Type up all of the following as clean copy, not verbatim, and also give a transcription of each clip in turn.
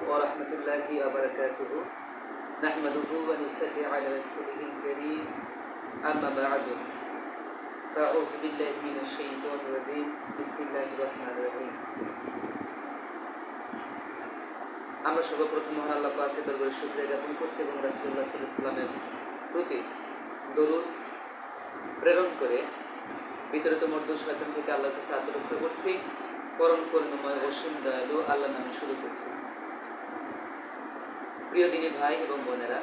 ورحمة الله وبركاته نحمده ونصلي على رسوله الكريم أما بعد فأعوذ بالله من الشيطان الرجيم بسم الله الرحمن الرحيم আমরা সর্বপ্রথম মহান আল্লাহ পাকের দরবারে শুকরিয়া জ্ঞাপন করছি এবং রাসূলুল্লাহ সাল্লাল্লাহু আলাইহি ওয়াসাল্লামের প্রতি দরুদ প্রেরণ করে বিতরিত মর্দ শয়তান থেকে আল্লাহর কাছে আত্মরক্ষা করছি। পরম করুণাময় অসীম দয়ালু আল্লাহর নামে শুরু করছি। প্রিয় দিনী ভাই এবং বোনেরা,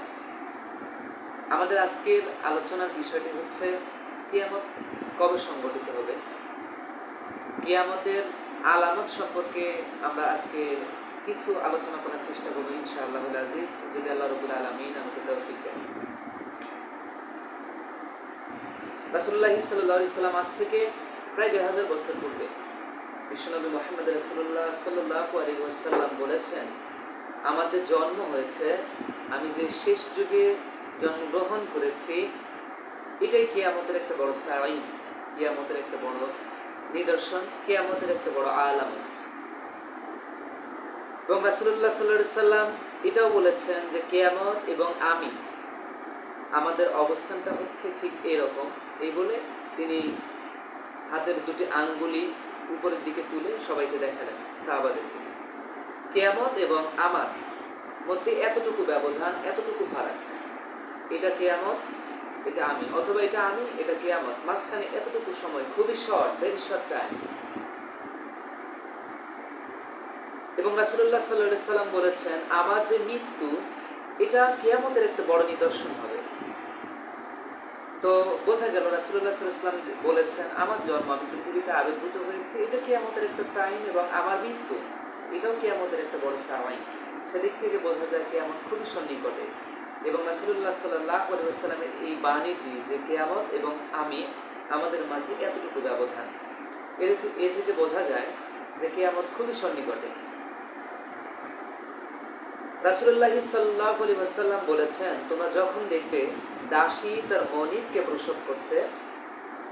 আমাদের আজকের আলোচনার বিষয়টি হচ্ছে কিয়ামত কবে সংঘটিত হবে। কিয়ামতের আলামত সম্পর্কে আমরা আজকে কিছু আলোচনা করার চেষ্টা করব ইনশাআল্লাহুল আজিজ, যদি আল্লাহ রাব্বুল আলামিন আমাকে তৌফিক দেন। রাসূলুল্লাহ সাল্লাল্লাহু আলাইহি সাল্লাম আজ থেকে প্রায় 2000 বছর পূর্বে বিশ্বনবী মুহাম্মদ রাসূলুল্লাহ সাল্লাল্লাহু আলাইহি ওয়াসাল্লাম বলেছেন, আমার যে জন্ম হয়েছে, আমি যে শেষ যুগে জন্মগ্রহণ করেছি, এটাই কিয়ামতের একটা বড় সাইন, কিয়ামতের একটা বড় নিদর্শন, কিয়ামতের একটা বড় আলামত। এবং রাসূলুল্লাহ সাল্লাল্লাহু আলাইহি সাল্লাম এটাও বলেছেন যে কিয়ামত এবং আমি, আমাদের অবস্থানটা হচ্ছে ঠিক এরকম। এই বলে তিনি হাতের দুটি আঙ্গুলি উপরের দিকে তুলে সবাইকে দেখালেন, সাহাবাদেরকে। কিয়ামত এবং আমার মধ্যে এতটুকু ব্যবধান, এতটুকু ফারাক। এটা কিয়ামত, এটা আমি, অথবা এটা আমি, এটা কিয়ামত, মাঝখানে এতটুকু সময়, খুবই শর্ট, ভেরি শর্ট টাইম। এবং রাসূলুল্লাহ সাল্লাল্লাহু আলাইহি সাল্লাম বলেছেন, আমার যে মৃত্যু, এটা কিয়ামতের একটা বড় নিদর্শন হবে। তো বোঝা গেল রাসূলুল্লাহ সাল্লাল্লাহু আলাইহি সাল্লাম বলেছেন, আমার জন্ম, আমি পৃথিবীতে আবির্ভূত হয়েছি, এটা কিয়ামতের একটা সাইন, এবং আমার মৃত্যু, এটাও কিয়ামতের একটা বড় সাইন। সেদিক থেকে বোঝা যায় কিয়ামত খুবই সন্নিকটে। এবং রাসূলুল্লাহ সাল্লাল্লাহু আলাইহি ওয়াসাল্লামের এই বাণীটি যে কিয়ামত এবং আমি, আমাদের মাঝে এতটুকু ব্যবধান, এ থেকে বোঝা যায় যে কিয়ামত খুবই সন্নিকটে। রাসূলুল্লাহ সাল্লাল্লাহু আলাইহি ওয়াসাল্লাম বলেছেন, তোমরা যখন দেখবে দাসী তার মনিবকে প্রসব করছে,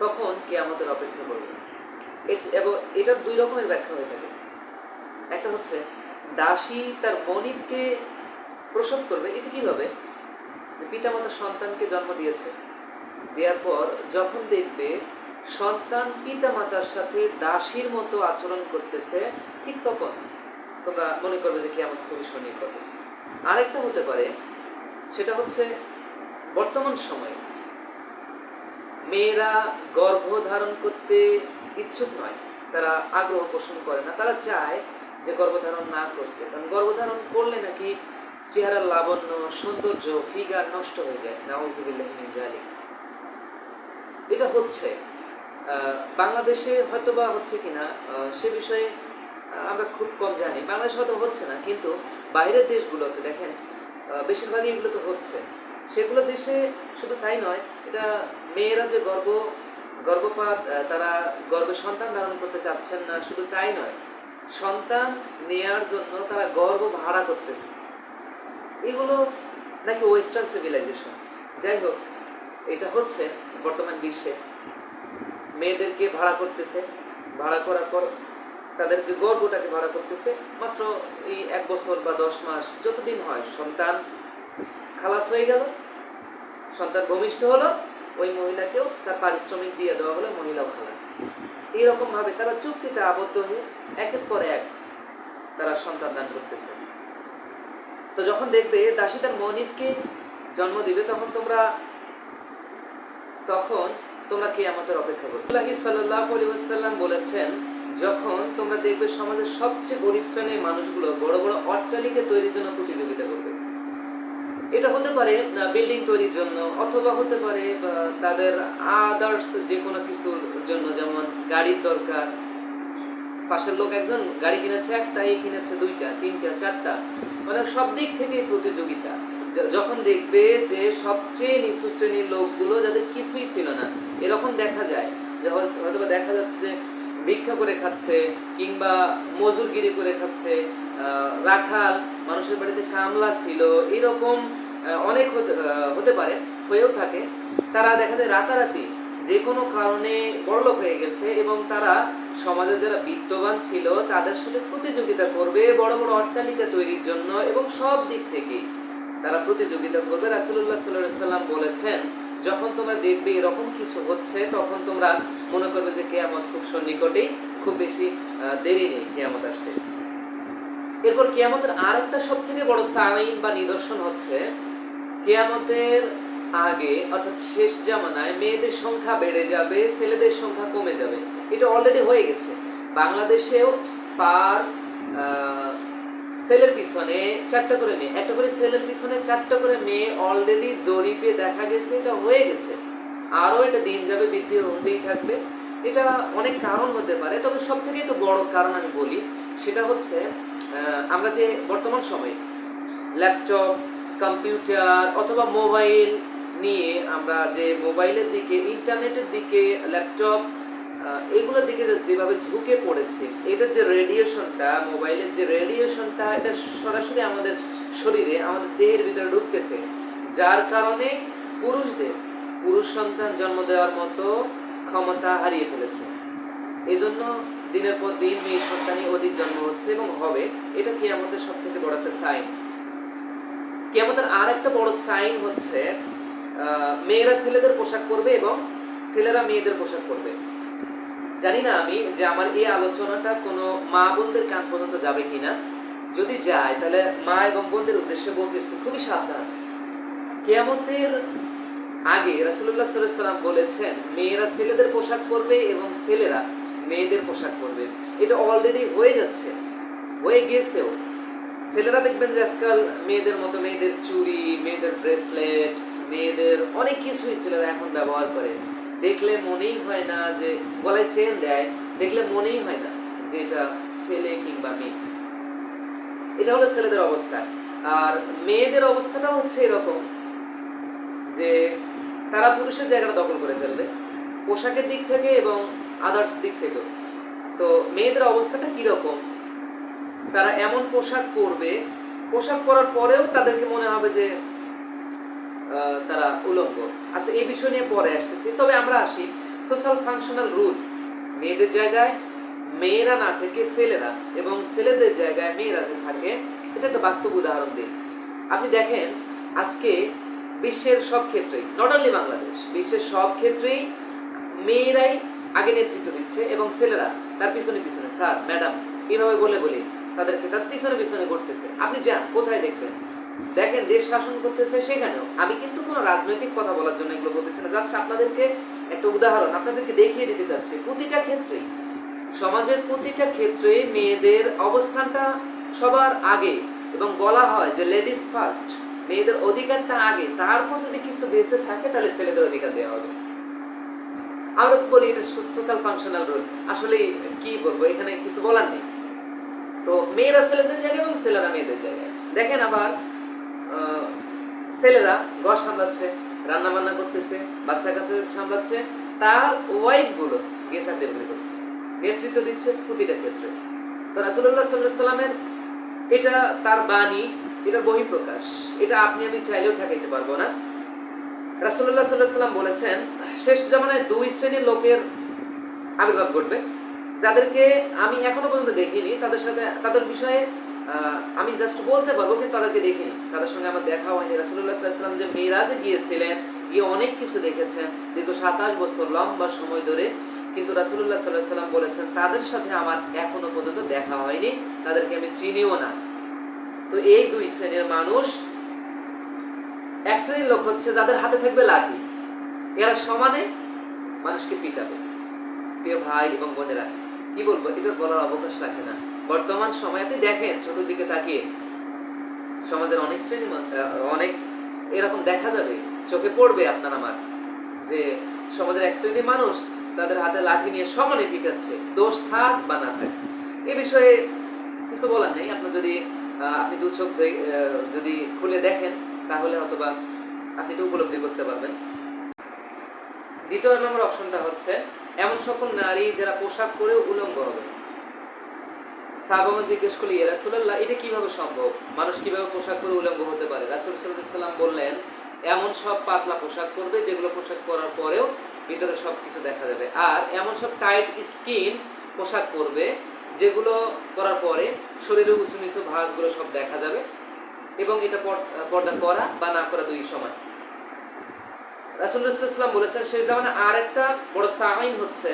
তখন কিয়ামতের অপেক্ষা করবে। এবং এটার দুই রকমের ব্যাখ্যা হয়ে থাকে। একটা হচ্ছে দাসী তার মনিবকে প্রসব করবে, এটা কিভাবে? পিতামাতা সন্তানকে জন্ম দিয়েছে, দেওয়ার পর যখন দেখবে সন্তান পিতামাতার সাথে দাসীর মতো আচরণ করতেছে, ঠিক তখন তোমরা মনে করবে যে কিয়ামত খুবই সন্নিকটে। আরেকটা হতে পারে, সেটা হচ্ছে বর্তমান সময়ে মেয়েরা গর্ভধারণ করতে ইচ্ছুক নয়, তারা আগ্রহ পোষণ করে না, তারা চায় যে গর্ভধারণ না করতে, কারণ গর্ভধারণ করলে নাকি চেহারার লাবণ্য, সৌন্দর্য, ফিগার নষ্ট হয়ে যায়। নাউযুবিল্লাহি মিন যালিক। এটা হচ্ছে বাংলাদেশে হয়তোবা হচ্ছে কিনা সে বিষয়ে আমরা খুব কম জানি। বাংলাদেশে হয়তো হচ্ছে না, কিন্তু বাইরের দেশগুলোতে দেখেন বেশিরভাগই এগুলো তো হচ্ছে। সেগুলো দেশে শুধু তাই নয়, এটা মেয়েরা যে গর্ভপাত, তারা গর্ভে সন্তান ধারণ করতে চাচ্ছেন না, শুধু তাই নয়, সন্তান নেয়ার জন্য তারা গর্ভ ভাড়া করতেছে। এগুলো নাকি ওয়েস্টার্ন সিভিলাইজেশন। যাই হোক, এটা হচ্ছে বর্তমান বিশ্বে। মেয়েদেরকে ভাড়া করতেছে, ভাড়া করার পর তাদেরকে গর্ভটাকে ভাড়া করতেছে, মাত্র এই 1 বছর বা 10 মাস যতদিন হয়, সন্তান খালাস হয়ে গেল, সন্তান ভূমিষ্ঠ হলো, ওই মহিলাকেও তার পারিশ্রমিক দিয়ে দেওয়া হলো, মহিলাও খালাস। এইরকম ভাবে তারা চুক্তিতে আবদ্ধ হয়ে একের পর এক তারা সন্তান দান করতেছে। তো যখন দেখবে দাসী তার মনিবকে জন্ম দিবে, তখন তোমরা কিয়ামতের অপেক্ষা করবে। রাসূলুল্লাহ সাল্লাল্লাহু আলাইহি ওয়াসাল্লাম বলেছেন, যখন তোমরা দেখবে সমাজের সবচেয়ে গরিব শ্রেণীর মানুষগুলো বড় বড় অট্টালিকা তৈরির জন্য প্রতিযোগিতা করবে। এটা হতে পারে বিল্ডিং তৈরির জন্য, অথবা হতে পারে তাদের আদার্স যে কোনো কিছুর জন্য, যেমন গাড়ির দরকার। পাশের লোক একজন গাড়ি কিনেছে একটা, এই কিনেছে 2টা, 3টা, 4টা, মানে সব দিক থেকে প্রতিযোগিতা। যখন দেখবে যে সবচেয়ে নিচু শ্রেণীর লোকগুলো, যাদের কিছুই ছিল না, এরকম দেখা যায় যে হয়তো দেখা যাচ্ছে যে ভিক্ষা করে খাচ্ছে, কিংবা মজুরগিরি করে খাচ্ছে, রাখাল, মানুষের বাড়িতে কামলা ছিল, এরকম অনেক হতে পারে, হয়েও থাকে। তারা দেখা যায় রাতারাতি যে কোনো কারণে বড়লোক হয়ে গেছে, এবং তারা সমাজে যারা বিত্তবান ছিল তাদের সাথে প্রতিযোগিতা করবে বড় বড় অট্টালিকা তৈরির জন্য, এবং সব দিক থেকে তারা প্রতিযোগিতা করবে। রাসূলুল্লাহ সাল্লাল্লাহু আলাইহি সাল্লাম বলেছেন, যখন তোমরা দেখবে এরকম কিছু হচ্ছে, তখন তোমরা মনে করবে যে কিয়ামত খুব সন্নিকটেই, খুব বেশি দেরি নেই কিয়ামত আসতে। এরপর কিয়ামতের আরেকটা সবথেকে বড় সাইন বা নিদর্শন হচ্ছে, কিয়ামতের আগে অর্থাৎ শেষ জামানায় মেয়েদের সংখ্যা বেড়ে যাবে, ছেলেদের সংখ্যা কমে যাবে। এটা অলরেডি হয়ে গেছে। বাংলাদেশেও পার ছেলের পিছনে 4টা করে মেয়ে, একটা করে ছেলের পিছনে 4টা করে মেয়ে অলরেডি জরিপে দেখা গেছে, এটা হয়ে গেছে। আরও এটা দিন যাবে, বৃদ্ধি হতেই থাকবে। এটা অনেক কারণ হতে পারে, তবে সব থেকে একটু বড় কারণ আমি বলি, সেটা হচ্ছে আমরা যে বর্তমান সময়ে ল্যাপটপ, কম্পিউটার অথবা মোবাইল নিয়ে আমরা যে মোবাইলের দিকে, ইন্টারনেটের দিকে, ল্যাপটপ এগুলোর দিকে যেভাবে ঝুঁকে পড়েছে, এটার যে রেডিয়েশনটা, মোবাইলের যে রেডিয়েশনটা, এটা সরাসরি আমাদের শরীরে, আমাদের দেহের ভিতরে ঢুকতেছে, যার কারণে পুরুষ সন্তান জন্ম দেওয়ার মতো ক্ষমতা হারিয়ে ফেলেছে। এই জন্য দিনের পর দিন মেয়ে সন্তানই অধিক জন্ম হচ্ছে এবং হবে। এটা কিয়ামতের সব থেকে বড় একটা সাইন। কিয়ামতের আর একটা বড় সাইন হচ্ছে, মেয়েরা ছেলেদের পোশাক পরবে এবং ছেলেরা মেয়েদের পোশাক পরবে। জানি না আমি যে আমার এই আলোচনাটা কোনো মা বোনদের কাছ পর্যন্ত যাবে কিনা। যদি যায় তাহলে মা এবং বোনদের উদ্দেশ্যে বলতেছি, খুবই সাবধান। কিয়ামতের আগে রাসূলুল্লাহ সাল্লাল্লাহু আলাইহি ওয়াসাল্লাম বলেছেন, মেয়েরা ছেলেদের পোশাক পরবে এবং ছেলেরা মেয়েদের পোশাক পরবে। এটা অলরেডি হয়ে যাচ্ছে, হয়ে গিয়েছেও। ছেলেরা দেখবেন যে আজকাল মেয়েদের মতো মেয়েদের চুড়ি, মেয়েদের ব্রেসলেট, মেয়েদের অনেক কিছুই ছেলেরা এখন ব্যবহার করে। দেখলে মনেই হয় না যে, গলায় চেন দেয়, দেখলে মনেই হয় না যে এটা ছেলে কিংবা মেয়ে। এটা হলো ছেলেদের অবস্থা। আর মেয়েদের অবস্থাটা হচ্ছে এরকম যে তারা পুরুষের জায়গাটা দখল করে ফেলবে, পোশাকের দিক থেকে এবং আদার্স দিক থেকেও। তো মেয়েদের অবস্থাটা কিরকম, তারা এমন পোশাক পরবে, পোশাক পরার পরেও তাদেরকে মনে হবে যে তারা উলঙ্গ। আচ্ছা, এই বিষয় নিয়ে পরে আসতেছি। তবে আমরা আসি সোশ্যাল ফাংশনাল রুল। মেয়েদের জায়গায় মেয়েরা না থেকে ছেলেরা, এবং ছেলেদের জায়গায় মেয়েরা যে থাকে, এটা একটা বাস্তব উদাহরণ দিই। আপনি দেখেন, আজকে বিশ্বের সব ক্ষেত্রেই, নট অনলি বাংলাদেশ, বিশ্বের সব ক্ষেত্রেই মেয়েরাই আগে নেতৃত্ব দিচ্ছে এবং ছেলেরা তার পিছনে পিছনে স্যার, ম্যাডাম এইভাবে বলে তাদেরকে তার পিছনে পিছনে ঘুরতেছে। আপনি যান, কোথায় দেখবেন, দেখেন দেশ শাসন করতেছে সেখানেও। আমি কিন্তু কোনো রাজনৈতিক কথা বলার জন্য এগুলো বলতেছি না, জাস্ট আপনাদেরকে একটা উদাহরণ আপনাদেরকে দেখিয়ে দিতে চাচ্ছি। প্রতিটা ক্ষেত্রেই, সমাজের প্রতিটা ক্ষেত্রে মেয়েদের অবস্থানটা সবার আগে, এবং বলা হয় যে লেডিস ফার্স্ট, মেয়েদের অধিকারটা আগে, তারপর যদি কিছু বেঁচে থাকে তাহলে ছেলেদের অধিকার দেওয়া হবে। আমরা বলি এটা সোশ্যাল ফাংশনাল রুল। আসলে কি বলবো, এখানে কিছু বলার নেই। তো মেয়েরা ছেলেদের জায়গায় এবং ছেলেরা মেয়েদের জায়গায়। দেখেন আবার ছেলেরা ঘর সামলাচ্ছে, রান্না বান্না করতেছে, বাচ্চা কাচ্চা সামলাচ্ছে, তার ওয়াইফ গুলো গেসার ডেলিভারি করতেছে, নেতৃত্ব দিচ্ছে প্রতিটা ক্ষেত্রে। তো রাসূলুল্লাহ সাল্লাল্লাহু আলাইহি ওয়াসাল্লামের এটা তার বাণী, এটা বহিঃপ্রকাশ, এটা আপনি আমি চাইলেও ঠেকাইতে পারবো না। রাসূলুল্লাহ সাল্লাল্লাহু আলাইহি ওয়াসাল্লাম বলেছেন, শেষ জামানায় 2 শ্রেণীর লোকের আবির্ভাব ঘটবে, যাদেরকে আমি এখনো পর্যন্ত দেখিনি। তাদের বিষয়ে আমি জাস্ট বলতে পারবো, কিন্তু তাদেরকে দেখিনি, তাদের সঙ্গে আমার দেখা হয়নি। রাসূলুল্লাহ সাল্লাল্লাহু আলাইহি ওয়াসাল্লাম যে মিরাজে গিয়েছিলেন, গিয়ে অনেক কিছু দেখেছেন দীর্ঘ 27 বছর লম্বা সময় ধরে, কিন্তু রাসূলুল্লাহ সাল্লাল্লাহু আলাইহি ওয়াসাল্লাম বলেছেন তাদের সাথে আমার এখনো পর্যন্ত দেখা হয়নি, তাদেরকে আমি চিনিও না। তো এই 2 শ্রেণীর মানুষ, এক শ্রেণীর লোক হচ্ছে যাদের হাতে থাকবে লাঠি, এরা সমানে মানুষকে পিটাবে। প্রিয় ভাই এবং বোনেরা, কি বলবো, এটা বলার অবকাশ রাখে না। বর্তমান সময়ে আপনি দেখেন, ছোটর দিকে তাকিয়ে সমাজের অনেক শ্রেণী, অনেক এরকম দেখা যাবে, চোখে পড়বে আপনার আমার, যে সমাজের এক শ্রেণীর মানুষ তাদের হাতে লাঠি নিয়ে সমানে পিটাচ্ছে, দোষ থাক বা না থাক। এ বিষয়ে কিছু বলার নেই। আপনার যদি আপনি দু চোখ যদি খুলে দেখেন, তাহলে হয়তোবা আপনি এটা উপলব্ধি করতে পারবেন। দ্বিতীয় নম্বর অপশনটা হচ্ছে, এমন সকল নারী যারা পোশাক পরেও উলঙ্গ হবে। সাহাবাগণ জিজ্ঞেস করলে, ইয়া রাসূলুল্লাহ, এটা কিভাবে সম্ভব, মানুষ কিভাবে পোশাক পরে উলঙ্গ হতে পারে? রাসূল সাল্লাল্লাহু আলাইহি ওয়াসাল্লাম বললেন, এমন সব পাতলা পোশাক পরবে যেগুলো পোশাক পরার পরেও ভিতরে সবকিছু দেখা যাবে, আর এমন সব টাইট স্কিন পোশাক পরবে যেগুলো পরার পরে শরীরের উঁচু নিচু ভাঁজগুলো সব দেখা যাবে, এবং এটা পর্দা করা বা না করা দুই সমান। রাসূলুল্লাহ সাল্লাল্লাহু আলাইহি ওয়াসাল্লাম বলেছেন শেষ জামানে আর একটা বড় সাইন হচ্ছে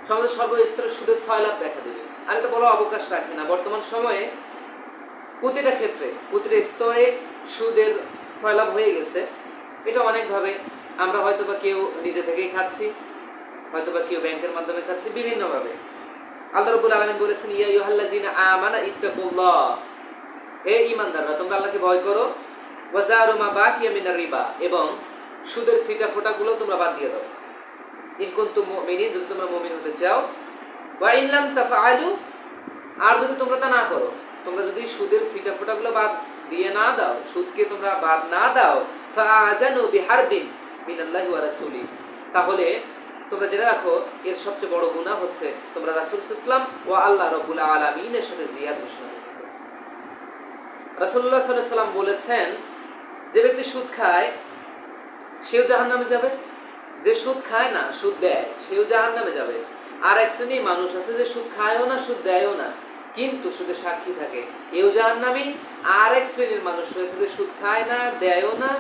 সমাজের সর্বস্তরে সুদের সয়লাভ দেখা দেবে। আর এটা বড় অবকাশ রাখে না। বর্তমান সময়ে প্রতিটা ক্ষেত্রে প্রতিটা স্তরে সুদের সয়লাভ হয়ে গেছে। এটা অনেকভাবে, আমরা হয়তোবা কেউ নিজে থেকেই খাচ্ছি, হয়তোবা কেউ ব্যাংকের মাধ্যমে খাচ্ছি, বিভিন্নভাবে। আল্লাহ রাব্বুল আলামিন বলেছেন ইয়া আইয়ুহাল্লাযিনা আমানু ইত্তাকুল্লাহ, হে ঈমানদাররা তোমরা আল্লাহকে ভয় করো, ওয়াজারু মা বাকিয়া মিনার রিবা, এবং সুদের সিটা ফোঁটাগুলো তোমরা বাদ দিয়ে দাও। ইন কুনতুম মুমিনিন, যদি তোমরা মুমিন হতে চাও। ওয়া ইন লাম তাফআলু, আর যদি তোমরা তা না করো, তোমরা যদি সুদের সিটা ফোঁটাগুলো বাদ দিয়ে না দাও, সুদকে তোমরা বাদ না দাও, ফাআজানু বিহারবিন মিনাল্লাহি ওয়া রাসূলি, তাহলে তোমরা জেনে রাখো এর সবচেয়ে বড় গুনাহ হচ্ছে তোমরা রাসূল সাল্লাল্লাহু আলাইহি ওয়াসাল্লাম ও আল্লাহ রাব্বুল আলামিনের সাথে জিহাদ ঘোষণা করতেছো। রাসূলুল্লাহ সাল্লাল্লাহু আলাইহি ওয়াসাল্লাম বলেছেন যে ব্যক্তি সুদ খায় সেও জাহান্নামে যাবে, যে সুদ খায় না সুদ দেয় সেও জাহান্নামে যাবে। আর এক শ্রেণীর মানুষ আছে যে সুদ খায়ও না সুদ দেয়ও না কিন্তু সুদের সাক্ষী থাকে, এও জাহান্নামী। আর এক শ্রেণীর মানুষ রয়েছে যে সুদ খায় না দেয়ও না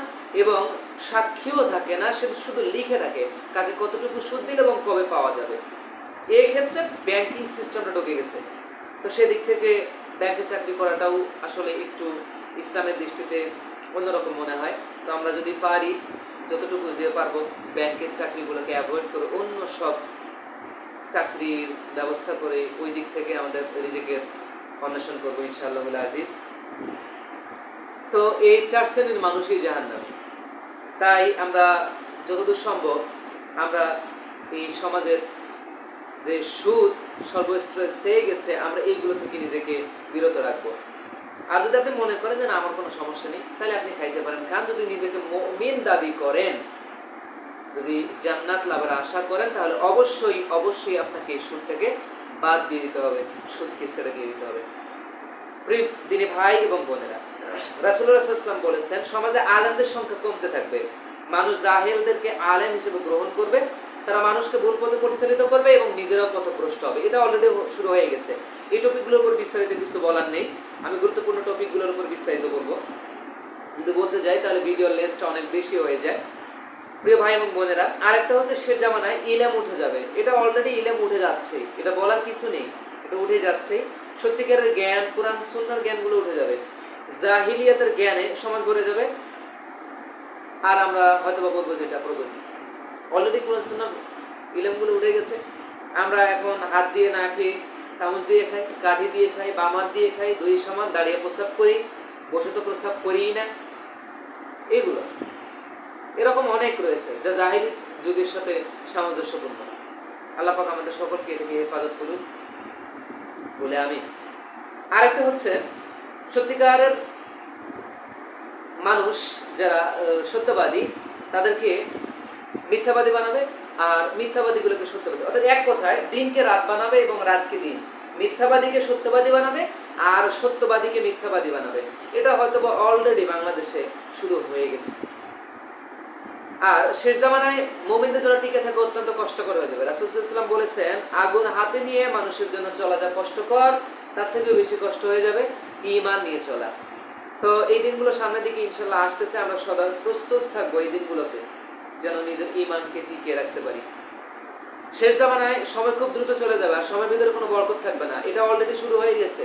এবং সাক্ষীও থাকে না, সে শুধু লিখে রাখে কাকে কতটুকু সুদ দিলে এবং কবে পাওয়া যাবে। এই ক্ষেত্রে ব্যাংকিং সিস্টেমটা ঢুকে গেছে। তো সেদিক থেকে ব্যাংকে চাকরি করাটাও আসলে একটু ইসলামের দৃষ্টিতে অন্যরকম মনে হয়। তো আমরা যদি পারি যতটুকু যে পারবো ব্যাংকের চাকরিগুলোকে অ্যাভয়েড করে অন্য সব চাকরির ব্যবস্থা করে ওই দিক থেকে আমাদের রিজিকের অন্বেষণ করবো ইনশাআল্লাহ আজিজ। তো এই 4 শ্রেণীর মানুষই জাহান্নামী। তাই আমরা যতদূর সম্ভব আমরা এই সমাজের যে সুদ সর্বস্তরে ছেয়ে গেছে আমরা এইগুলো থেকে নিজেকে বিরত রাখবো। আর যদি আপনি মনে করেন যে না আমার কোনো সমস্যা নেই, তাহলে আপনি খাইতে পারেন, খান। যদি নিজেকে মুমিন দাবি করেন, যদি জান্নাত লাভের আশা করেন, তাহলে অবশ্যই অবশ্যই আপনাকে সুদ থেকে বাদ দিয়ে দিতে হবে, সুদকে ছেড়ে দিয়ে দিতে হবে। প্রিয় দিনী ভাই এবং বোনেরা, রাসূলুল্লাহ সাল্লাল্লাহু আলাইহি ওয়াসাল্লাম বলেছেন সমাজে আলেমদের সংখ্যা কমতে থাকবে, মানুষ জাহেলদেরকে আলেম হিসেবে গ্রহণ করবে, তারা মানুষকে ভুল পথে পরিচালিত করবে এবং নিজেরাও পথভ্রষ্ট হবে। এটা অলরেডি শুরু হয়ে গেছে। এই টপিকগুলোর উপর বিস্তারিত কিছু বলার নেই, আমি গুরুত্বপূর্ণ টপিকগুলোর উপর বিস্তারিত বলবো। যদি বলতে যাই তাহলে ভিডিওর লেন্সটা অনেক বেশি হয়ে যায়। প্রিয় ভাই এবং বোনেরা, আরেকটা হচ্ছে সে জামানায় ইলম উঠে যাবে। এটা অলরেডি ইলম উঠে যাচ্ছে, এটা বলার কিছু নেই, এটা উঠে যাচ্ছে। সত্যিকারের জ্ঞান, কোরআন সুন্নাহর জ্ঞানগুলো উঠে যাবে, জাহিলিয়াতের জ্ঞানে সমাজ ভরে যাবে। আর আমরা হয়তো বা বলবো যে এটা প্রগতি। অলরেডি কোরআন সুন্নাহর ইলমগুলো উঠে গেছে। আমরা এখন হাত দিয়ে না খেয়ে চামচ দিয়ে খাই, কাঠি দিয়ে খাই, বাম হাত দিয়ে খাই, দুই সমান, দাঁড়িয়ে প্রস্রাব করি, বসে তো প্রস্রাব করিই না। এগুলো এরকম অনেক রয়েছে যা জাহিলি যুগের সাথে সামঞ্জস্যপূর্ণ। আল্লাহ পাক আমাদের সকলকে এ থেকে হেফাজত করুন বলে আমি। আরেকটা হচ্ছে সত্যিকারের মানুষ যারা সত্যবাদী তাদেরকে মিথ্যাবাদী বানাবে, আর মিথ্যাবাদীগুলোকে সত্যবাদী, অর্থাৎ এক কথায় দিনকে রাত বানাবে এবং রাতকে দিন। মিথ্যাবাদীকে সত্যবাদী বানাবে আর সত্যবাদীকে মিথ্যাবাদী বানাবে। এটা হয়তো অলরেডি বাংলাদেশে শুরু হয়ে গেছে। আর শেষ জামানায় মুমিনদের জন্য টিকে থাকা অত্যন্ত কষ্টকর হয়ে যাবে। রাসূল সাল্লাল্লাহু আলাইহি ওয়াসাল্লাম বলেছেন আগুন হাতে নিয়ে মানুষের জন্য চলা যা কষ্টকর, তার থেকেও বেশি কষ্ট হয়ে যাবে ঈমান নিয়ে চলা। তো এই দিনগুলো সামনের দিকে ইনশাআল্লাহ আসতেছে, আমরা সদা প্রস্তুত থাকবো এই দিনগুলোতে যেন নিজের ঈমানকে টিকিয়ে রাখতে পারি। শেষ জামানায় সময় খুব দ্রুত চলে যাবে আর সময়ের ভিতরে কোনো বরকত থাকবে না। এটা অলরেডি শুরু হয়ে গেছে।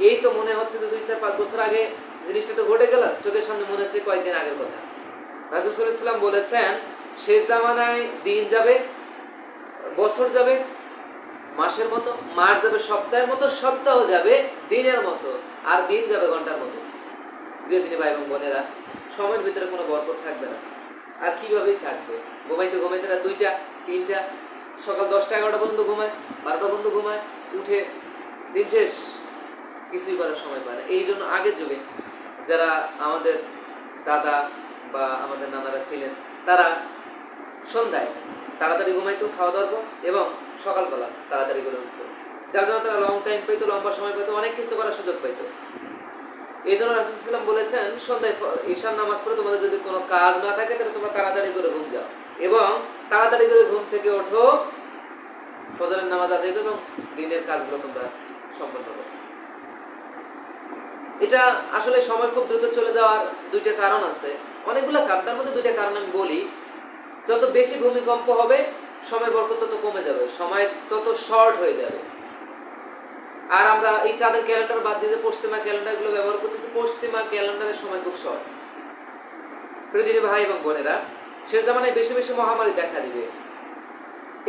এই তো মনে হচ্ছে যে 2-4-5 বছর আগে জিনিসটা তো ঘটে গেল, চোখের সামনে মনে হচ্ছে কয়েকদিন আগের কথা। রাসূল সাল্লাল্লাহু আলাইহি ওয়াসাল্লাম বলেছেন শেষ জামানায় দিন যাবে, বছর যাবে মাসের মতো, মাস যাবে সপ্তাহের মতো, সপ্তাহ যাবে দিনের মতো, আর দিন যাবে ঘন্টার মতো। প্রিয় দিনী ভাই এবং বোনেরা, সময়ের ভিতরে কোনো বরকত থাকবে না। আর কিভাবেই থাকবে? ঘুমাইতে ঘুমাইতে রাত 2টা 3টা, সকাল 10টা 11টা পর্যন্ত ঘুমায়, 12টা পর্যন্ত ঘুমায়, উঠে দিন শেষ, কিছুই করার সময় পায় না। এই জন্য আগের যুগে যারা আমাদের দাদা বা আমাদের নানারা ছিলেন তারা সন্ধ্যায় তাড়াতাড়ি ঘুমাইতো খাওয়া দাওয়ার পর এবং সকালবেলা তাড়াতাড়ি করে উঠতো, যার জন্য তারা লং টাইম পাইতো, লম্বা সময় পাইতো, অনেক কিছু করার সুযোগ পাইতো। এই জন্য রাসূল সাল্লাল্লাহু আলাইহি ওয়াসাল্লাম বলেছেন সন্ধ্যায় ঈশার নামাজ পড়ে তোমাদের যদি কোনো কাজ না থাকে তাহলে তোমরা তাড়াতাড়ি করে ঘুম যাও এবং তাড়াতাড়ি করে ঘুম থেকে ওঠো ফজরের নামাজ আদায় করবে এবং দিনের কাজগুলো তোমরা সম্পন্ন করবে। এটা আসলে সময় খুব দ্রুত চলে যাওয়ার দুইটা কারণ আছে, অনেকগুলো কারণ, তার মধ্যে দুইটা কারণ আমি বলি। যত বেশি ভূমিকম্প হবে সময়ের বরকত তত কমে যাবে, সময় তত শর্ট হয়ে যাবে। আর আমরা এই চাঁদের ক্যালেন্ডার বাদ দিয়ে পশ্চিমা ক্যালেন্ডার গুলো ব্যবহার করতেছি, পশ্চিমা ক্যালেন্ডারের সময় খুব শর্ট। প্রতিদিন ভাই এবং বোনেরা, শেষ জামানায় বেশি বেশি মহামারী দেখা দিবে।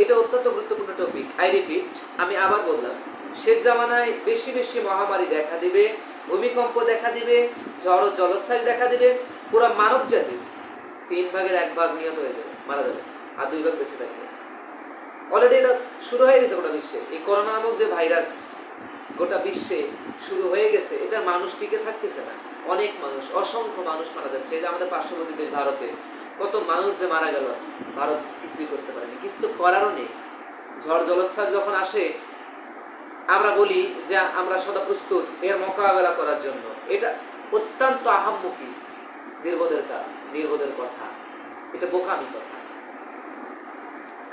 এটা অত্যন্ত গুরুত্বপূর্ণ টপিক। আই রিপিট, আমি আবার বললাম, শেষ জামানায় বেশি বেশি মহামারী দেখা দিবে, ভূমিকম্প দেখা দিবে, ঝড় ও জলোচ্ছ্বাস দেখা দিবে। পুরো মানব জাতি 1/3 নিহত হয়ে যাবে, মারা যাবে, আর 2 ভাগ বেঁচে থাকবে। অলরেডি এটা শুরু হয়ে গেছে গোটা বিশ্বে। এই করোনা নামক যে ভাইরাস গোটা বিশ্বে শুরু হয়ে গেছে, এটা মানুষ টিকে থাকতেছে না। অনেক মানুষ, অসংখ্য মানুষ মারা যাচ্ছে। এই যে আমাদের পার্শ্ববর্তী দেশ ভারতে কত মানুষ যে মারা গেল, ভারত কিছুই করতে পারেনি, কিছু করারও নেই। ঝড় জলোচ্ছ্বাস যখন আসে আমরা বলি যে আমরা সদা প্রস্তুত এর মোকাবেলা করার জন্য। এটা অত্যন্ত আহাম্মকি, নির্বোধের কাজ, নির্বোধের কথা, এটা বোকামি কথা।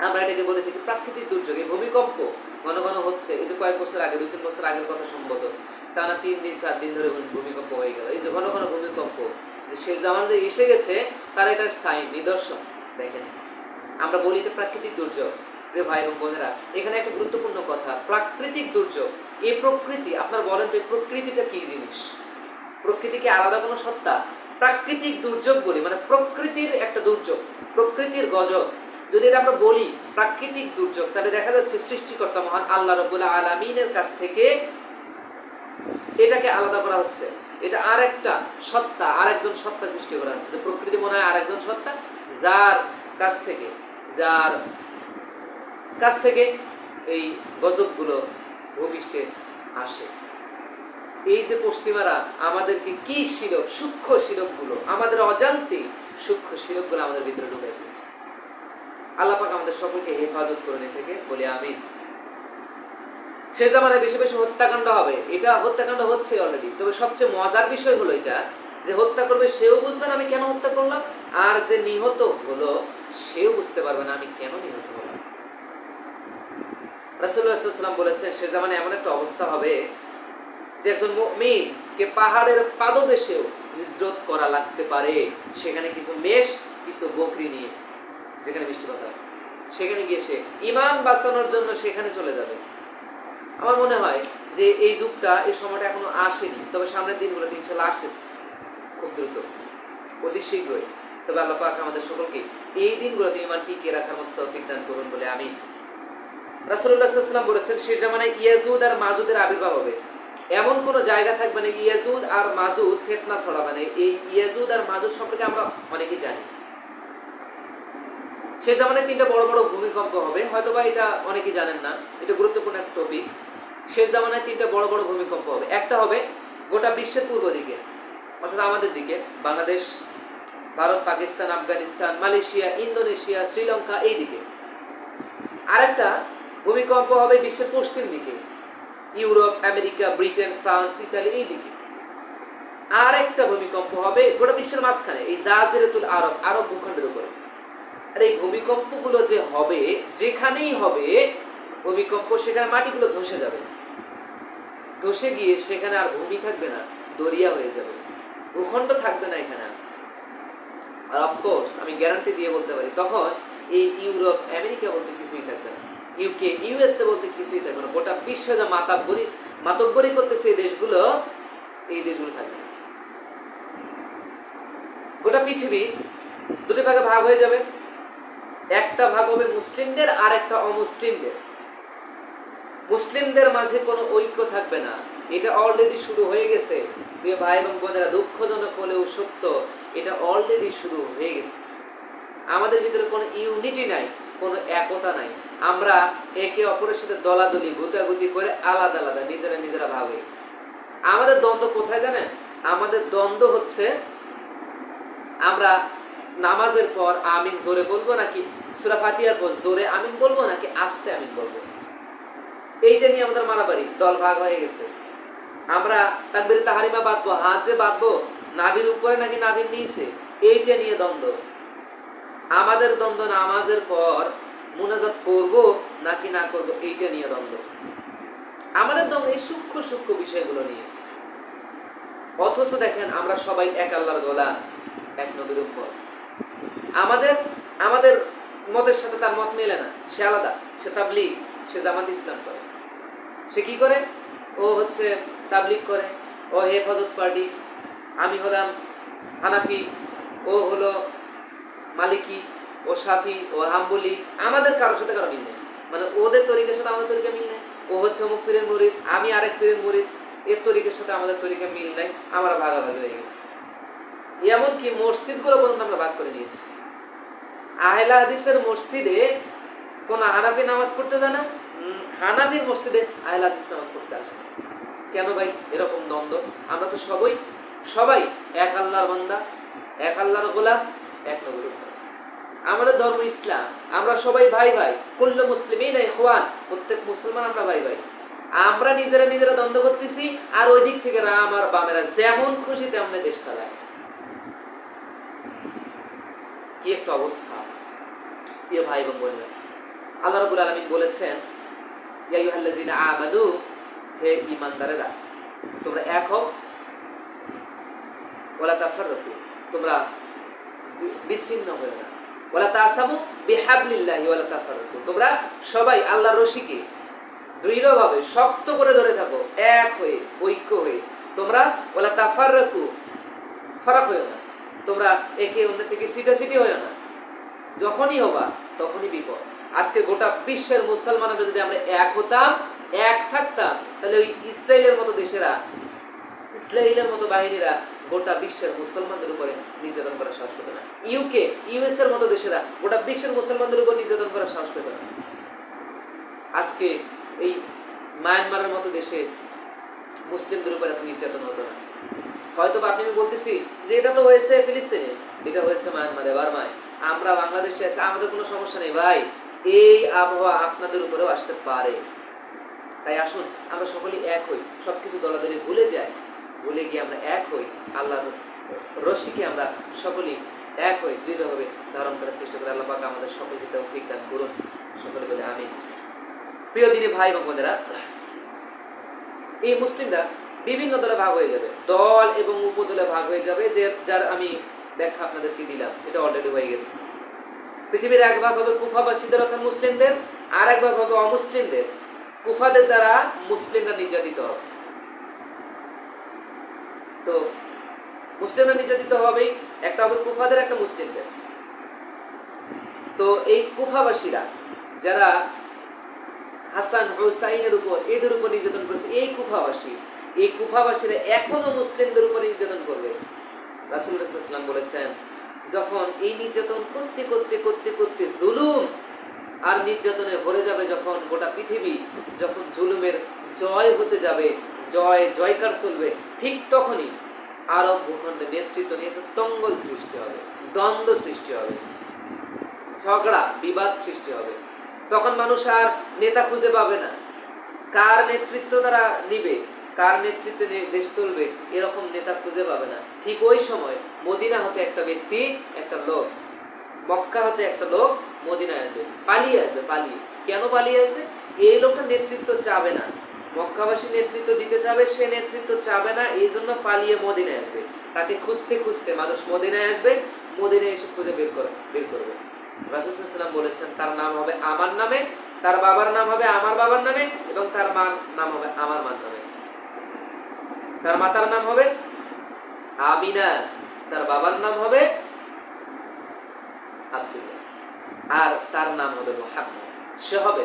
আমরা এটাকে বলে থাকি প্রাকৃতিক দুর্যোগ। এই ভূমিকম্প ঘন ঘন হচ্ছে, এই যে কয়েক বছর আগে, 2-3 বছর আগের কথা সম্ভবত, টানা 3 দিন 4 দিন ধরে ভূমিকম্প হয়ে গেল। এই যে ঘন ঘন ভূমিকম্প, যে শেষ জামানা যে এসে গেছে তার এটা সাইন, নিদর্শন। দেখেন, আমরা বলি এটা প্রাকৃতিক দুর্যোগ। প্রিয় ভাই এবং বোনেরা, এখানে একটা গুরুত্বপূর্ণ কথা, প্রাকৃতিক দুর্যোগ। এই প্রকৃতি, আপনারা বলেন তো প্রকৃতিটা কি জিনিস? প্রকৃতি কি আলাদা কোনো সত্তা? প্রাকৃতিক দুর্যোগ বলি মানে প্রকৃতির একটা দুর্যোগ, প্রকৃতির গজব। যদি এটা আমরা বলি প্রাকৃতিক দুর্যোগ, তাহলে দেখা যাচ্ছে সৃষ্টিকর্তা মহান আল্লাহ রাব্বুল আলামিনের কাছ থেকে এটাকে আলাদা করা হচ্ছে। এটা আরেকটা সত্তা, আরেকজন সত্তা সৃষ্টি করা হচ্ছে। প্রকৃতি মনে হয় আরেকজন সত্তা, যার কাছ থেকে এই গজবগুলো ভূমিষ্ঠে আসে। এই যে পশ্চিমারা আমাদেরকে কি শিরক, সূক্ষ্ম শিরকগুলো, আমাদের অজান্তে সূক্ষ্ম শিরকগুলো আমাদের ভিতরে ঢুকাই দিয়েছে। আল্লাহ পাক আমাদের সকলকে হেফাজত করে নিয়ে থেকে বলি আমিন। শেষ জামানায় বেশি বেশি হত্যাকাণ্ড হবে, এটা হত্যাকাণ্ড হচ্ছে অলরেডি। তবে সবচেয়ে মজার বিষয় হলো এটা, যে হত্যা করবে সেও বুঝবে না আমি কেন হত্যা করলাম, আর যে নিহত হলো সেও বুঝতে পারবে না আমি কেন নিহত হলাম। রাসূলুল্লাহ সাল্লাল্লাহু আলাইহি ওয়াসাল্লাম বলেছেন, শেষ জামানায় এমন একটা অবস্থা হবে যে একজন মুমিনকে পাহাড়ের পাদদেশেও হিজরত করা লাগতে পারে, সেখানে কিছু মেষ, কিছু বকরি নিয়ে, যেখানে বৃষ্টিপাত হয় সেখানে গিয়ে সে ঈমান বাঁচানোর জন্য সেখানে চলে যাবে। আমার মনে হয় যে এই যুগটা, এই সময়টা এখনো আসেনি, তবে সামনের দিনগুলোতে ইনশাআল্লাহ আসতেছে খুব দ্রুত, অতি শীঘ্রই। তবে আল্লাহ পাক আমাদের সকলকে এই দিনগুলোতে ঈমান টিকিয়ে রাখার মতো তৌফিক দান করুন বলে আমিন। রাসূলুল্লাহ সাল্লাল্লাহু আলাইহি ওয়াসাল্লাম বলেছেন, সেই জামানায় ইয়াজুদ আর মাজুদের আবির্ভাব হবে। এমন কোন জায়গা থাকবে না ইয়াজুদ আর মাজুদ ফিতনা ছড়াবে না। এই ইয়াজুদ আর মাজুদ সম্পর্কে আমরা অনেকেই জানি। সেই জামানায় 3টা বড় বড় ভূমিকম্প হবে, হয়তোবা এটা অনেকেই জানেন না, এটা গুরুত্বপূর্ণ একটা টপিক। শেষ জামানায় 3টা বড় বড় ভূমিকম্প হবে। একটা হবে গোটা বিশ্বের পূর্ব দিকে, অর্থাৎ আমাদের দিকে, বাংলাদেশ, ভারত, পাকিস্তান, আফগানিস্তান, মালয়েশিয়া, ইন্দোনেশিয়া, শ্রীলঙ্কা, এই দিকে। আরেকটা ভূমিকম্প হবে বিশ্বের পশ্চিম দিকে, Europe, America, Britain, France, Italy, এই দিকে। আরেকটা ভূমিকম্প হবে গোটা বিশ্বের মাঝখানে, এই জাজিরাতুল আরব, আরব ভূখণ্ডের উপরে। আর এই ভূমিকম্পগুলো যে হবে, যেখানেই হবে ভূমিকম্প, সেখানে মাটিগুলো ধসে যাবে, ধসে গিয়ে সেখানে আর ভূমি থাকবে না, দরিয়া হয়ে যাবে, ভূখণ্ড থাকবে না এখানে। আর অফকোর্স আমি গ্যারান্টি দিয়ে বলতে পারি, তখন এই ইউরোপ, আমেরিকা বলতে কিছুই থাকবে না, ইউকে, ইউএসএ বলতে কিছুই থাকবে না। গোটা বিশ্ব যা মাতব্বরি করতেছে এই দেশগুলো থাকবে না। গোটা পৃথিবী 2 ভাগে ভাগ হয়ে যাবে। একটা ভাগ হবে মুসলিমদের, আর একটা অমুসলিমদের। মুসলিমদের মাঝে কোনো ঐক্য থাকবে না, এটা অলরেডি শুরু হয়ে গেছে। প্রিয় ভাই এবং বোনেরা, দুঃখজনক হলেও সত্য, এটা অলরেডি শুরু হয়ে গেছে। আমাদের ভিতরে কোনো ইউনিটি নাই, কোনো একতা নাই। আমরা একে অপরের সাথে দলাদলি, গুতাগুতি করে আলাদা আলাদা, নিজেরা ভাগ হয়ে গেছে। আমাদের দ্বন্দ্ব কোথায় জানেন? আমাদের দ্বন্দ্ব হচ্ছে আমরা নামাজের পর আমিন জোরে বলবো, নাকি সূরা ফাতিহার পর জোরে আমিন বলবো, নাকি আস্তে আমিন বলবো। এইটা নিয়ে আমাদের মারামারি, দল ভাগ হয়ে গেছে। আমরা তাকবীরে তাহরিমা বাঁধবো, হাত যে বাঁধবো নাভির উপরে নাকি নাভির নিচে, এইটা নিয়ে দ্বন্দ্ব। আমাদের দ্বন্দ্ব নামাজের পর মুনাজাত করব নাকি না করব এইটা নিয়ে দ্বন্দ্ব। আমাদের দ্বন্দ্ব এই সূক্ষ্ম সূক্ষ্ম বিষয়গুলো নিয়ে। অথচ দেখেন আমরা সবাই এক আল্লাহর গোলাম, এক নবীর উম্মত। আমাদের আমাদের মতের সাথে তার মত মেলে না, সে আলাদা, সে তাবলীগ, সে জামাত ইসলাম করে। সে কি করে? ও হচ্ছে তাবলীগ করে, ও হেফাজত পার্টি, আমি হলাম হানাফি, ও হলো মালিকি, ও শাফি, ও হাম্বলি। আমাদের কারোর সাথে কারো মিল নেই, মানে ওদের তরিকার সাথে আমাদের তরিকা মিল নেই। ও হচ্ছে অমুক পীরের মুরিদ, আমি আরেক পীরের মুরিদ, এর তরিকার সাথে আমাদের তরিকা মিল নাই, আমরা ভাগাভাগি হয়ে গেছি। এমনকি মসজিদগুলো পর্যন্ত আমরা ভাগ করে নিয়েছি। আহলে হাদিসের মসজিদে কোন হানাফি নামাজ পড়তে যায় না, হানাফির মসজিদে আহলে হাদিস নামাজ পড়তে আসে না। কেন ভাই এরকম দ্বন্দ্ব? আমরা তো সবাই এক আল্লাহর বান্দা, এক আল্লাহর গোলাম, এক নবীর উম্মত। আমাদের ধর্ম ইসলাম, আমরা সবাই ভাই ভাই, কুল্লু মুসলিমিন ইখওয়ান, প্রত্যেক মুসলমান আমরা ভাই ভাই। আমরা নিজেরা দ্বন্দ্ব করতেছি, আর ওই দিক থেকে রাম আর বামেরা যেমন খুশি তেমনি দেশ চালায়। কি একটা অবস্থা প্রিয় ভাই এবং বোনেরা। আল্লাহ রাব্বুল আলামিন বলেছেন, ইয়া আইয়ুহাল্লাযিনা আমানু, হে ঈমানদারেরা, তোমরা এক হও, ওয়ালা তাফাররাকু, তোমরা বিচ্ছিন্ন হয়ো না, ওয়ালা তাসামু বিহাবলিল্লাহি ওয়ালা তাফাররাকু, তোমরা সবাই আল্লাহর রশিকে দৃঢ়ভাবে শক্ত করে ধরে থাকো, এক হয়ে, ঐক্য হয়ে। তোমরা ওয়ালা তাফাররাকু, ফারাক হয়ো না, তোমরা একে অন্যের থেকে সিটাসিটি হয়ো না। যখনই হবা তখনই বিপদ। আজকে গোটা বিশ্বের মুসলমানরা যদি আমরা এক হতাম, এক থাকতাম, তাহলে ওই ইসরায়েলের মতো দেশেরা, ইসরায়েলের মতো বাহিনীরা গোটা বিশ্বের মুসলমানদের উপরে নির্যাতন করার সাহস পেত না। ইউএস এর মতো দেশেরা গোটা বিশ্বের মুসলমানদের উপর নির্যাতন করার সাহস পেত না। আজকে এই মায়ানমারের মতো দেশে মুসলিমদের উপর এত নির্যাতন হতো না। হয়তো আপনি বলতেছি যে এটা তো হয়েছে ফিলিস্তিনে, এটা হয়েছে মায়ানমারে, বার্মায়, আমরা বাংলাদেশে আছি, আমাদের কোনো সমস্যা নেই ভাই। এই আবহাওয়া আপনাদের উপরেও আসতে পারে। তাই আসুন আমরা সকলেই এক হই, সবকিছু দলাদলি ভুলে যাই, ভুলে গিয়ে আমরা এক হই, আল্লাহর রশিকে আমরা সকলেই এক হই, দৃঢ়ভাবে ধারণ করার চেষ্টা করে। আল্লাহ পাক আমাদের সকলকে তৌফিক দান করুন, সকলে বলে আমিন। প্রিয় দিনী ভাই এবং বোনেরা, এই মুসলিমরা বিভিন্ন দলে ভাগ হয়ে যাবে, দল এবং উপদলে ভাগ হয়ে যাবে, যে যার আমি ব্যাখ্যা আপনাদেরকে দিলাম, এটা অলরেডি হয়ে গেছে। পৃথিবীর এক ভাগ হবে কুফাবাসীদের অর্থাৎ মুসলিমদের, আর এক ভাগ হবে অমুসলিমদের। কুফাদের দ্বারা মুসলিমরা নির্যাতিত হবে। তো মুসলিমরা নির্যাতিত হবেই, একটা হবে কুফাদের, একটা মুসলিমদের। তো এই কুফাবাসীরা যারা হাসান হুসাইনের উপর, এদের উপর নির্যাতন করেছে, এই কুফাবাসীরা এখনো মুসলিমদের উপর নির্যাতন করবে। রাসূলুল্লাহ সাল্লাল্লাহু আলাইহি ওয়াসাল্লাম বলেছেন, যখন এই নির্যাতন করতে করতে করতে করতে জুলুম আর নির্যাতনে ভরে যাবে, যখন গোটা পৃথিবী যখন জুলুমের জয় হতে যাবে, জয়কার চলবে, ঠিক তখনই আরব ভূখণ্ডে নেতৃত্ব নিয়ে টঙ্গল সৃষ্টি হবে, দ্বন্দ্ব সৃষ্টি হবে, ঝগড়া বিবাদ সৃষ্টি হবে। তখন মানুষ আর নেতা খুঁজে পাবে না, কার নেতৃত্ব তারা নিবে, কার নেতৃত্বে দেশ চলবে, এরকম নেতা খুঁজে পাবে না। ঠিক ওই সময় মদিনা হতে একটা ব্যক্তি, একটা লোক, মক্কা হতে একটা লোক মদিনায় আসবে, পালিয়ে আসবে। কেন পালিয়ে আসবে? এই লোকটা নেতৃত্ব চাবে না, মক্কাবাসী নেতৃত্ব দিতে চাবে, সে নেতৃত্ব চাবে না, এই জন্য পালিয়ে মদিনায় আসবে। তাকে খুঁজতে খুঁজতে মানুষ মদিনায় আসবে, মদিনায় এসে খুঁজে বের করবে। রাসূল সাল্লাল্লাহু আলাইহি ওয়াসাল্লাম বলেছেন, তার নাম হবে আমার নামে, তার বাবার নাম হবে আমার বাবার নামে, এবং তার মার নাম হবে আমার মার নামে। তার মাতার নাম হবে আমিনা, তার বাবার নাম হবে আব্দুল্লাহ, আর তার নাম হবে মুহাম্মদ। সে হবে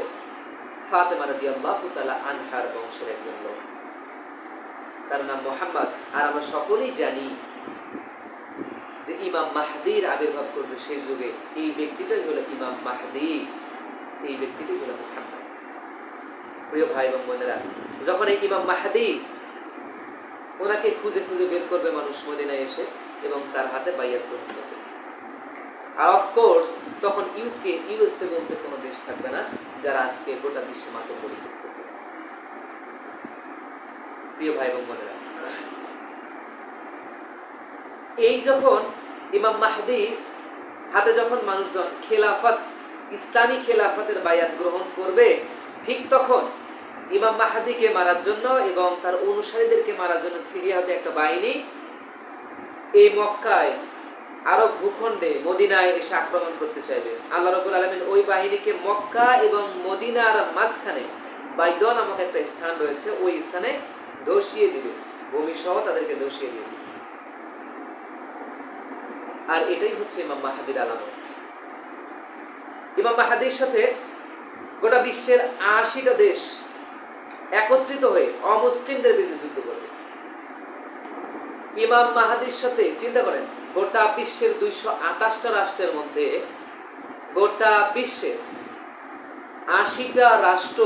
ফাতেমা রাদিয়াল্লাহু তাআলা আনহার বংশের একজন লোক, তার নাম মুহাম্মদ। আর আমরা সকলেই জানি যে ইমাম মাহদীর আবির্ভাব করবে সেই যুগে, এই ব্যক্তিটাই হলো ইমাম মাহদী, এই ব্যক্তিটাই হলো মুহাম্মদ। প্রিয় ভাই এবং বোনেরা, যখন এই ইমাম মাহদী, ওনাকে খুঁজে খুঁজে বের করবে মানুষ মদিনায় এসে, এবং তার হাতে বাইয়াত গ্রহণ করবে। আর অফকোর্স তখন ইউএসএ বলতে কোনো দেশ থাকবে না, যারা আজকে গোটা বিশ্বে মাতব্বরি করতেছে। প্রিয় ভাই এবং বোনেরা, এই যখন ইমাম মাহদী হাতে যখন মানুষজন খেলাফত ইসলামী খেলাফতের বায়াত গ্রহণ করবে, ঠিক তখন ইমাম মাহাদিকে মারার জন্য এবং তার অনুসারীদেরকে মারার জন্য সিরিয়া হতে একটা বাহিনী এই মক্কায়, আরব ভূখণ্ডে, মদিনায় এসে আক্রমণ করতে চাইবে। আল্লাহ রাব্বুল আলামিন ওই বাহিনীকে মক্কা এবং মদিনার মাঝখানে বাইদা নামক একটা স্থান রয়েছে, ওই স্থানে ধসিয়ে দিবে, ভূমি সহ তাদেরকে ধসিয়ে দিবে। আর এটাই হচ্ছে ইমাম মাহাদির আলামত। ইমাম মাহাদির সাথে গোটা বিশ্বের ৮০টা দেশ একত্রিত হয়ে অমুসলিমদের বিরুদ্ধে যুদ্ধ করবে। ইমাম মাহাদির সাথে চিন্তা করেন, গোটা বিশ্বের ২২৮টা রাষ্ট্রের মধ্যে গোটা বিশ্বের ৮০টা রাষ্ট্র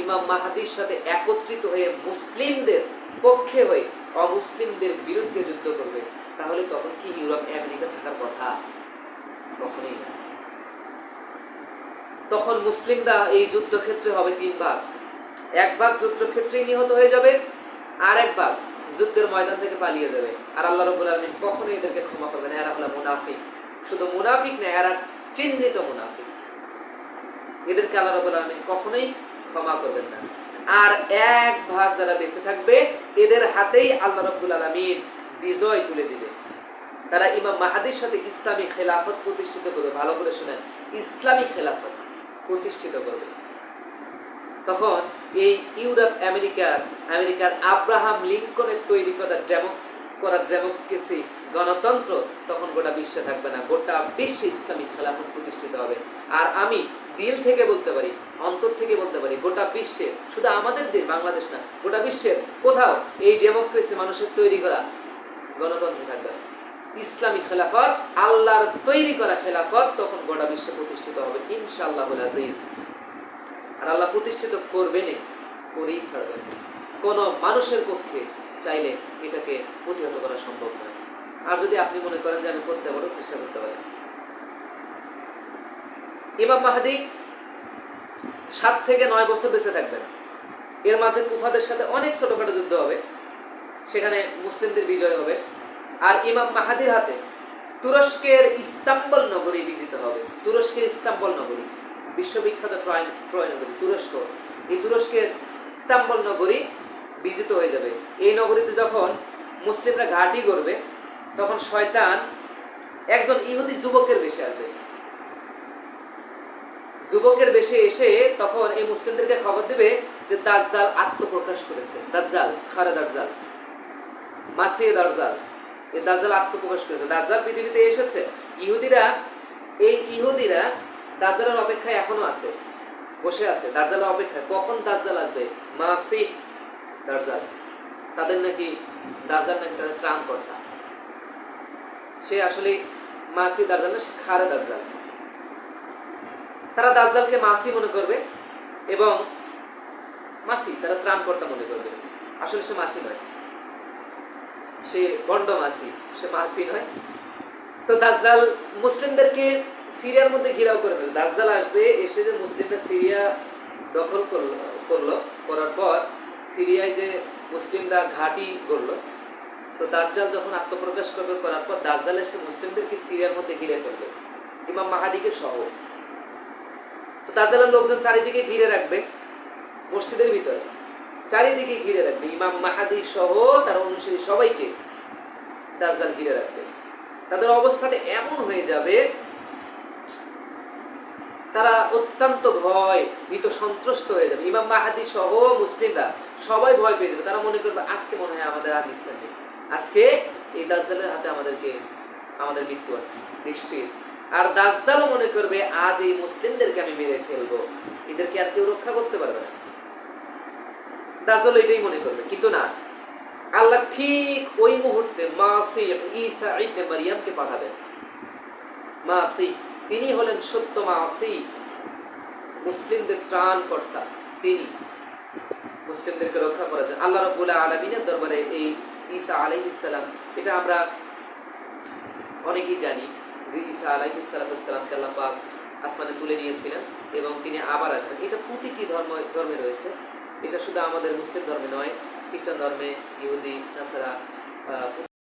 ইমাম মাহাদির সাথে একত্রিত হয়ে মুসলিমদের পক্ষে হয়ে অমুসলিমদের বিরুদ্ধে যুদ্ধ করবে। তাহলে তখন কি ইউরোপ আমেরিকা থাকার কথা? কখনোই না। তখন মুসলিমরা এই যুদ্ধক্ষেত্রে হবে ৩ ভাগ। এক ভাগ যুদ্ধক্ষেত্রেই নিহত হয়ে যাবে, আর এক ভাগ যুদ্ধের ময়দান থেকে পালিয়ে যাবে। আর আল্লাহ রাব্বুল আলামিন কখনোই এদেরকে ক্ষমা করবেন না। এরা হলো মুনাফিক। শুধু মুনাফিক না, এরা চিহ্নিত মুনাফিক। এদেরকে আল্লাহ রাব্বুল আলামিন কখনোই ক্ষমা করবেন না। আর এক ভাগ যারা বেঁচে থাকবে, এদের হাতেই আল্লাহ রাব্বুল আলামিন বিজয় তুলে দিবে। তারা ইমাম মাহাদির সাথে ইসলামী খেলাফত প্রতিষ্ঠিত করবে। ভালো করে শুনেন, ইসলামী খেলাফত প্রতিষ্ঠিত করবে। তখন এই ইউরোপ আমেরিকার আব্রাহাম লিঙ্কনের তৈরি করা ডেমোক্রেসি, গণতন্ত্র তখন গোটা বিশ্বে থাকবে না। গোটা বিশ্বে ইসলামী খেলাফত প্রতিষ্ঠিত হবে। আর আমি দিল থেকে বলতে পারি, অন্তর থেকে বলতে পারি, গোটা বিশ্বে, শুধু আমাদের দেশ বাংলাদেশ না, গোটা বিশ্বের কোথাও এই ডেমোক্রেসি, মানুষের তৈরি করা গণতন্ত্র থাকবে না। ইসলামী খেলাফত, আল্লাহর তৈরি করা খেলাফত তখন গোটা বিশ্বে প্রতিষ্ঠিত হবে ইনশাআল্লাহুল আজিজ। আর আল্লাহ প্রতিষ্ঠিত করবেন, করেই ছাড়বেন। কোন মানুষের পক্ষে চাইলে এটাকে প্রতিহত করা সম্ভব নয়। আর যদি আপনি মনে করেন যে আমি করতে পারবো, চেষ্টা করতে পারি। ইমাম মাহদী 7 থেকে 9 বছর বেঁচে থাকবেন। এর মাঝে কুফাদের সাথে অনেক ছোটখাটো যুদ্ধ হবে, সেখানে মুসলিমদের বিজয় হবে। আর ইমাম মাহাদির হাতে তুরস্কের ইস্তাম্বুল নগরী বিজিত হবে। তুরস্কের ইস্তাম্বুল নগরী বিশ্ববিখ্যাত ট্রয় নগরী, তুরস্ক। এই তুরস্কের ইস্তাম্বুল নগরী বিজিত হয়ে যাবে। এই নগরীতে যখন মুসলিমরা ঘাঁটি করবে, তখন শয়তান একজন ইহুদি যুবকের বেশে আসবে। যুবকের বেশে এসে তখন এই মুসলিমদেরকে খবর দেবে যে দাজ্জাল আত্মপ্রকাশ করেছে। দাজ্জাল, খারে দাজ্জাল, মাসিহ দাজ্জাল, এই দাজ্জাল আত্মপ্রকাশ করেছে। দাজ্জাল পৃথিবীতে এসেছে। ইহুদিরা দাজ্জালের অপেক্ষায় এখনো আছে, বসে আছে দাজ্জালের অপেক্ষায়। কখন দাজ্জাল আসবে? মাসিহ দাজ্জাল। তাদের নাকি দাজ্জাল নাকি তাদের ত্রাণকর্তা। সে আসলে মাসিহ দাজ্জাল না, সে খারে দাজ্জাল। তারা দাজ্জালকে মাসি মনে করবে এবং মাসি তারা ত্রাণকর্তা মনে করবে। আসলে সে মাসি নয়, সে বন্ড মাসি, সে মাসি নয়। তো দাজ্জাল মুসলিমদেরকে সিরিয়ার মধ্যে ঘেরাও করে ফেলবে। দাজ্জাল আসবে, এসে যে মুসলিমরা সিরিয়া দখল করার পর সিরিয়ায় যে মুসলিমরা ঘাঁটি করলো, তো দাজ্জাল যখন আত্মপ্রকাশ করবে, করার পর দাজ্জাল এসে মুসলিমদেরকে সিরিয়ার মধ্যে ঘিরে ফেলবে, ইমাম মাহাদিকে সহ। তো দাজ্জালের লোকজন চারিদিকে ঘিরে রাখবে, মসজিদের ভিতরে চারিদিকে ঘিরে রাখবে, ইমাম মাহাদি সহ তার অনুসারী সবাইকে দাজ্জাল ঘিরে রাখবে। তাদের অবস্থাটা এমন হয়ে যাবে, তারা অত্যন্ত ভয় ভীত সন্ত্রস্ত হয়ে যাবে। ইমাম মাহাদি সহ মুসলিমরা সবাই ভয় পেয়ে যাবে। তারা মনে করবে আজকে মনে হয় আমাদের আর ইসলাম নেই, আজকে এই দাজ্জালের হাতে আমাদের মৃত্যু আছে নিশ্চিত। আর দাজ্জালও মনে করবে আজ এই মুসলিমদেরকে আমি মেরে ফেলবো, এদেরকে আর কেউ রক্ষা করতে পারবে না। দাজ্জাল এটাই মনে করবে, কিন্তু না, আল্লাহ ঠিক ওই মুহূর্তে মাসিহ ঈসা ইবনে মারইয়ামকে পাঠাবেন। মাসিহ, তিনি হলেন সত্য মাসিহ, মুসলিমদের ত্রাণকর্তা। তিনি মুসলিমদেরকে রক্ষা করার জন্য আল্লাহ রাব্বুল আলামিনের দরবারে এই ঈসা আলাইহিস সালাম, এটা আমরা অনেকেই জানি যে ঈসা আলাইহিস সালামকে আল্লাহ পাক আসমানে তুলে নিয়েছিলেন এবং তিনি আবার আসবেন। এটা প্রতিটি ধর্মে রয়েছে। এটা শুধু আমাদের মুসলিম ধর্মে নয়, খ্রিস্টান ধর্মে, ইহুদি, নাসারা,